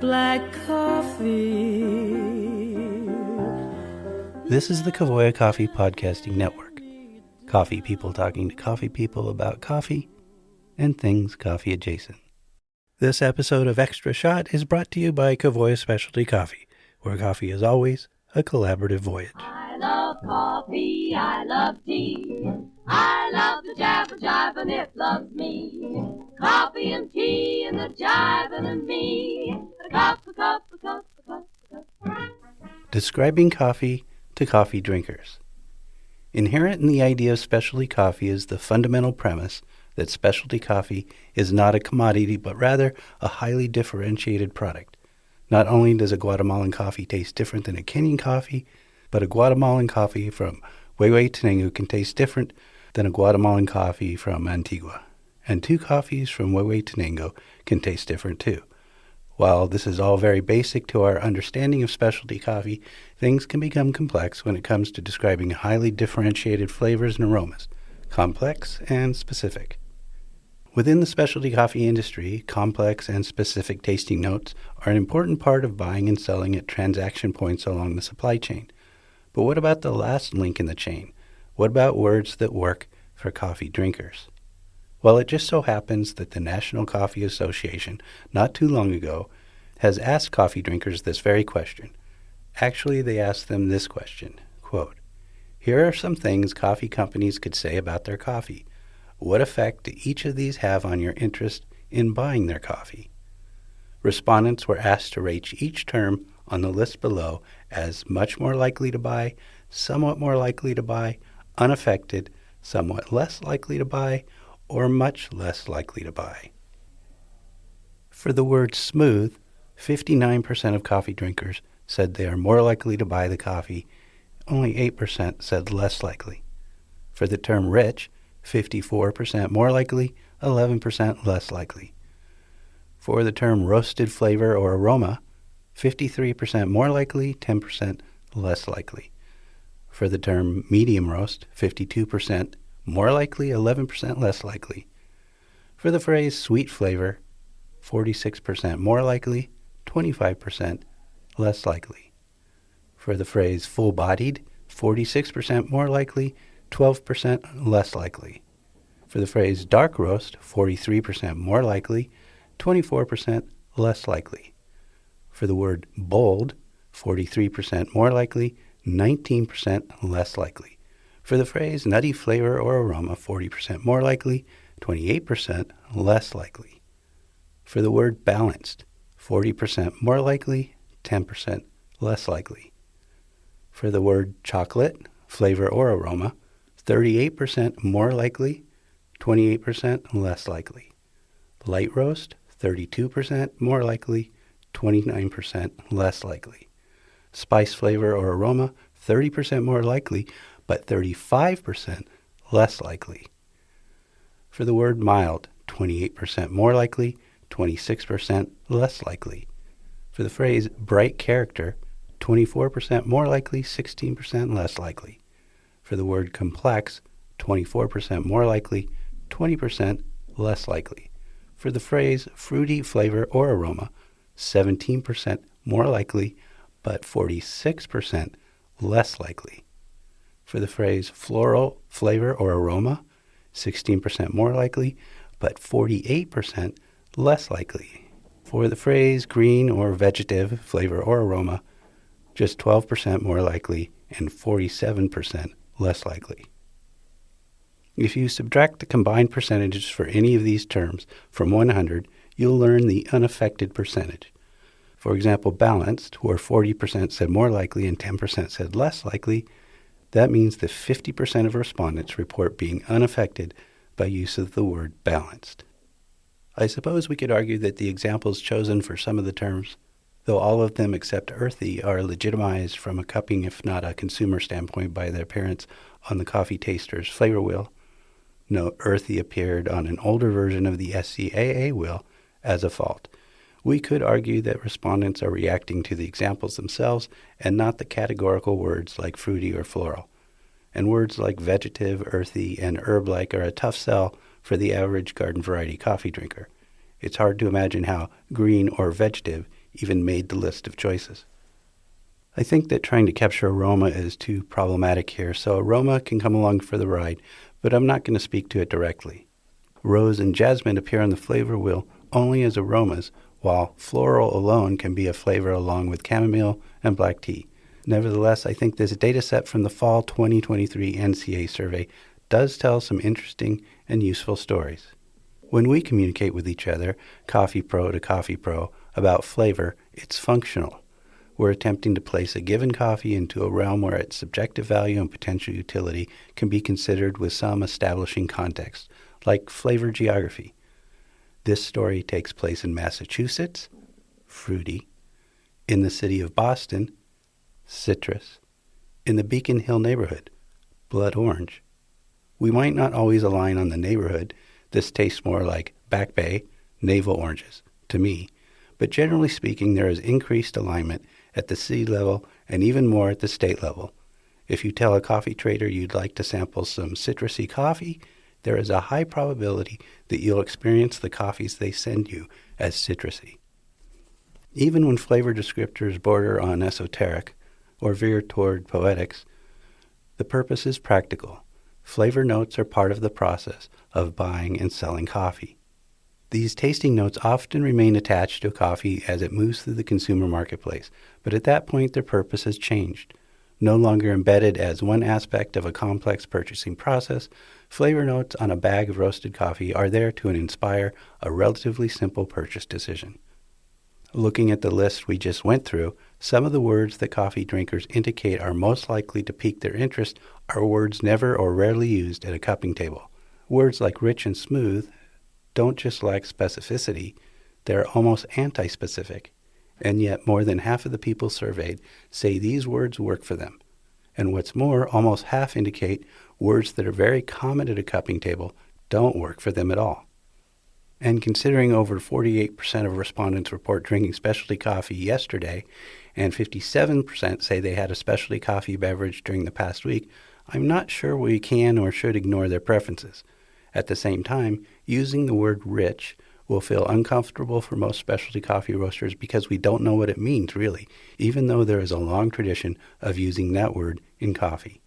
black coffee. This is the Kavoya Coffee Podcasting Network. Coffee people talking to coffee people about coffee and things coffee adjacent. This episode of Extra Shot is brought to you by Kavoya Specialty Coffee, where coffee is always a collaborative voyage. I love coffee, I love tea, I love the jive and it loves me. Coffee and tea and the jiving and me. A cup. Describing coffee to coffee drinkers. Inherent in the idea of specialty coffee is the fundamental premise that specialty coffee is not a commodity, but rather a highly differentiated product. Not only does a Guatemalan coffee taste different than a Kenyan coffee, but a Guatemalan coffee from Huehuetenango can taste different than a Guatemalan coffee from Antigua. And two coffees from Huehuetenango can taste different too. While this is all very basic to our understanding of specialty coffee, things can become complex when it comes to describing highly differentiated flavors and aromas, complex and specific. Within the specialty coffee industry, complex and specific tasting notes are an important part of buying and selling at transaction points along the supply chain. But what about the last link in the chain? What about words that work for coffee drinkers? Well, it just so happens that the National Coffee Association, not too long ago, has asked coffee drinkers this very question. Actually, they asked them this question, quote, "Here are some things coffee companies could say about their coffee. What effect do each of these have on your interest in buying their coffee?" Respondents were asked to rate each term on the list below as much more likely to buy, somewhat more likely to buy, unaffected, somewhat less likely to buy, or much less likely to buy. For the word smooth, 59% of coffee drinkers said they are more likely to buy the coffee. Only 8% said less likely. For the term rich, 54% more likely, 11% less likely. For the term roasted flavor or aroma, 53% more likely, 10% less likely. For the term medium roast, 52% more likely, 11% less likely. For the phrase sweet flavor, 46% more likely, 25% less likely. For the phrase full-bodied, 46% more likely, 12% less likely. For the phrase dark roast, 43% more likely, 24% less likely. For the word bold, 43% more likely, 19% less likely. For the phrase nutty flavor or aroma, 40% more likely, 28% less likely. For the word balanced, 40% more likely, 10% less likely. For the word chocolate, flavor or aroma, 38% more likely, 28% less likely. Light roast, 32% more likely, 29% less likely. Spice flavor or aroma, 30% more likely, but 35% less likely. For the word mild, 28% more likely, 26% less likely. For the phrase bright character, 24% more likely, 16% less likely. For the word complex, 24% more likely, 20% less likely. For the phrase fruity flavor or aroma, 17% more likely, but 46% less likely. For the phrase floral flavor or aroma, 16% more likely, but 48% less likely. For the phrase green or vegetative flavor or aroma, just 12% more likely and 47% less likely. If you subtract the combined percentages for any of these terms from 100, you'll learn the unaffected percentage. For example, balanced, where 40% said more likely and 10% said less likely, that means that 50% of respondents report being unaffected by use of the word balanced. I suppose we could argue that the examples chosen for some of the terms, though all of them except earthy are legitimized from a cupping if not a consumer standpoint by their appearance on the coffee taster's flavor wheel. Note earthy appeared on an older version of the SCAA wheel as a fault. We could argue that respondents are reacting to the examples themselves and not the categorical words like fruity or floral. And words like vegetative, earthy, and herb-like are a tough sell for the average garden variety coffee drinker. It's hard to imagine how green or vegetative even made the list of choices. I think that trying to capture aroma is too problematic here, so aroma can come along for the ride, but I'm not going to speak to it directly. Rose and jasmine appear on the flavor wheel only as aromas, while floral alone can be a flavor along with chamomile and black tea. Nevertheless, I think this data set from the fall 2023 NCA survey does tell some interesting and useful stories. When we communicate with each other, coffee pro to coffee pro, about flavor, it's functional. We're attempting to place a given coffee into a realm where its subjective value and potential utility can be considered with some establishing context, like flavor geography. This story takes place in Massachusetts, fruity, in the city of Boston, citrus, in the Beacon Hill neighborhood, blood orange. We might not always align on the neighborhood. This tastes more like Back Bay, navel oranges, to me. But generally speaking, there is increased alignment at the city level and even more at the state level. If you tell a coffee trader you'd like to sample some citrusy coffee, there is a high probability that you'll experience the coffees they send you as citrusy. Even when flavor descriptors border on esoteric or veer toward poetics, the purpose is practical. Flavor notes are part of the process of buying and selling coffee. These tasting notes often remain attached to a coffee as it moves through the consumer marketplace, but at that point their purpose has changed. No longer embedded as one aspect of a complex purchasing process, flavor notes on a bag of roasted coffee are there to inspire a relatively simple purchase decision. Looking at the list we just went through, some of the words that coffee drinkers indicate are most likely to pique their interest are words never or rarely used at a cupping table. Words like rich and smooth don't just lack specificity, they're almost anti-specific. And yet more than half of the people surveyed say these words work for them. And what's more, almost half indicate words that are very common at a cupping table don't work for them at all. And considering over 48% of respondents report drinking specialty coffee yesterday, and 57% say they had a specialty coffee beverage during the past week, I'm not sure we can or should ignore their preferences. At the same time, using the word rich will feel uncomfortable for most specialty coffee roasters because we don't know what it means, really, even though there is a long tradition of using that word in coffee.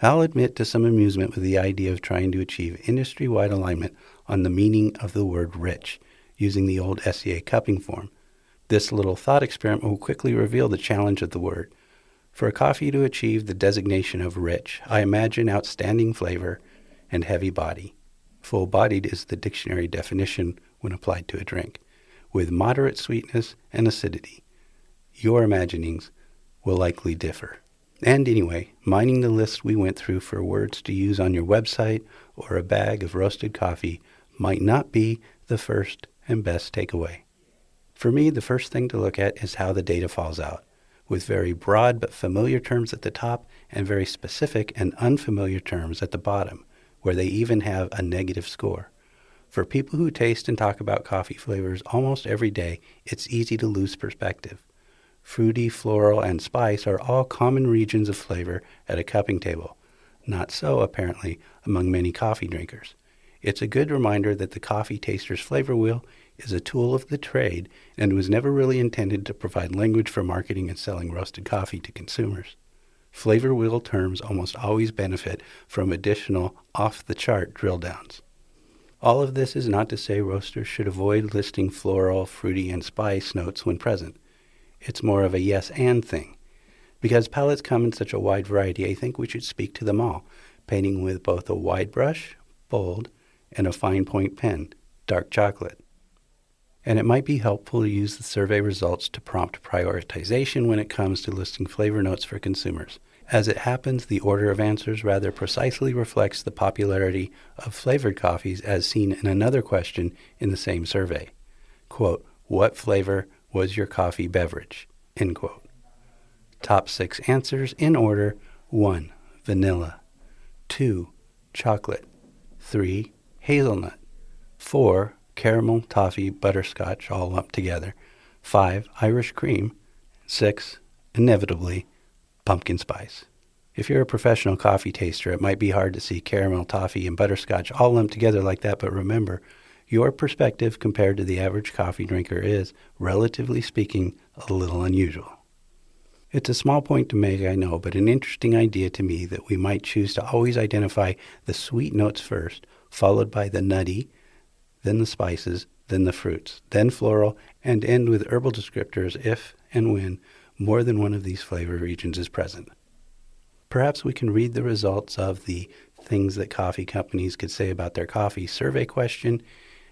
I'll admit to some amusement with the idea of trying to achieve industry-wide alignment on the meaning of the word rich, using the old SCA cupping form. This little thought experiment will quickly reveal the challenge of the word. For a coffee to achieve the designation of rich, I imagine outstanding flavor and heavy body. Full-bodied is the dictionary definition when applied to a drink, with moderate sweetness and acidity. Your imaginings will likely differ. And anyway, mining the list we went through for words to use on your website or a bag of roasted coffee might not be the first and best takeaway. For me, the first thing to look at is how the data falls out, with very broad but familiar terms at the top and very specific and unfamiliar terms at the bottom, where they even have a negative score. For people who taste and talk about coffee flavors almost every day, it's easy to lose perspective. Fruity, floral, and spice are all common regions of flavor at a cupping table. Not so, apparently, among many coffee drinkers. It's a good reminder that the coffee taster's flavor wheel is a tool of the trade and was never really intended to provide language for marketing and selling roasted coffee to consumers. Flavor wheel terms almost always benefit from additional off-the-chart drill downs. All of this is not to say roasters should avoid listing floral, fruity, and spice notes when present. It's more of a yes and thing. Because palettes come in such a wide variety, I think we should speak to them all, painting with both a wide brush, bold, and a fine point pen, dark chocolate. And it might be helpful to use the survey results to prompt prioritization when it comes to listing flavor notes for consumers. As it happens, the order of answers rather precisely reflects the popularity of flavored coffees as seen in another question in the same survey. Quote, what flavor was your coffee beverage? End quote. Top 6 answers in order: 1. Vanilla. 2. Chocolate. 3. Hazelnut. 4. Caramel, toffee, butterscotch, all lumped together. 5. Irish cream. 6. Inevitably, pumpkin spice. If you're a professional coffee taster, it might be hard to see caramel, toffee, and butterscotch all lumped together like that, but remember, Your perspective compared to the average coffee drinker is, relatively speaking, a little unusual. It's a small point to make, I know, but an interesting idea to me that we might choose to always identify the sweet notes first, followed by the nutty, then the spices, then the fruits, then floral, and end with herbal descriptors if and when more than one of these flavor regions is present. Perhaps we can read the results of the things that coffee companies could say about their coffee survey question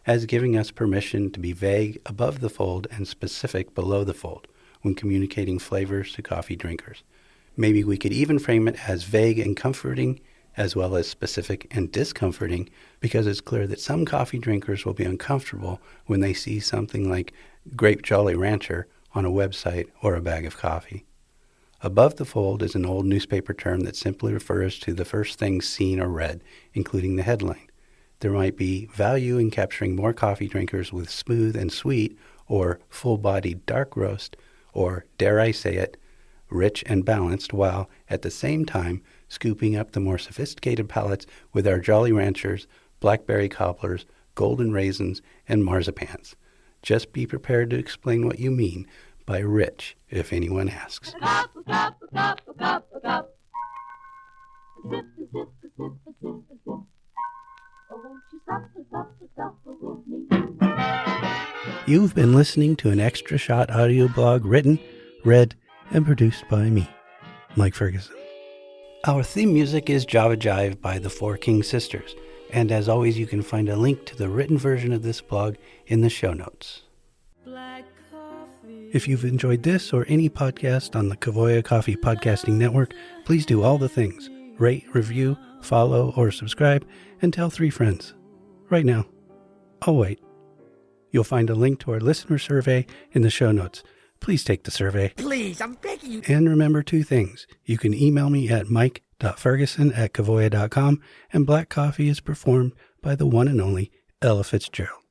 as giving us permission to be vague above the fold and specific below the fold when communicating flavors to coffee drinkers. Maybe we could even frame it as vague and comforting as well as specific and discomforting, because it's clear that some coffee drinkers will be uncomfortable when they see something like Grape Jolly Rancher on a website or a bag of coffee. Above the fold is an old newspaper term that simply refers to the first thing seen or read, including the headline. There might be value in capturing more coffee drinkers with smooth and sweet, or full-bodied dark roast, or, dare I say it, rich and balanced, while at the same time scooping up the more sophisticated palates with our Jolly Ranchers, blackberry cobblers, golden raisins, and marzipans. Just be prepared to explain what you mean by rich if anyone asks. Cup, a cup, a cup, a cup, a cup. Sip, a sip, a sip, a sip, a sip. Oh, won't you sup with me? You've been listening to an Extra Shot audio blog written, read, and produced by me, Mike Ferguson. Our theme music is Java Jive by the Four King Sisters, and as always you can find a link to the written version of this blog in the show notes. Black coffee. If you've enjoyed this or any podcast on the Kavoya Coffee Podcasting Network, please do all the things. Rate, review, follow, or subscribe, and tell 3 friends. Right now. I'll wait. You'll find a link to our listener survey in the show notes. Please take the survey. Please, I'm begging you. And remember 2 things. You can email me at mike.ferguson@kavoya.com, and Black Coffee is performed by the one and only Ella Fitzgerald.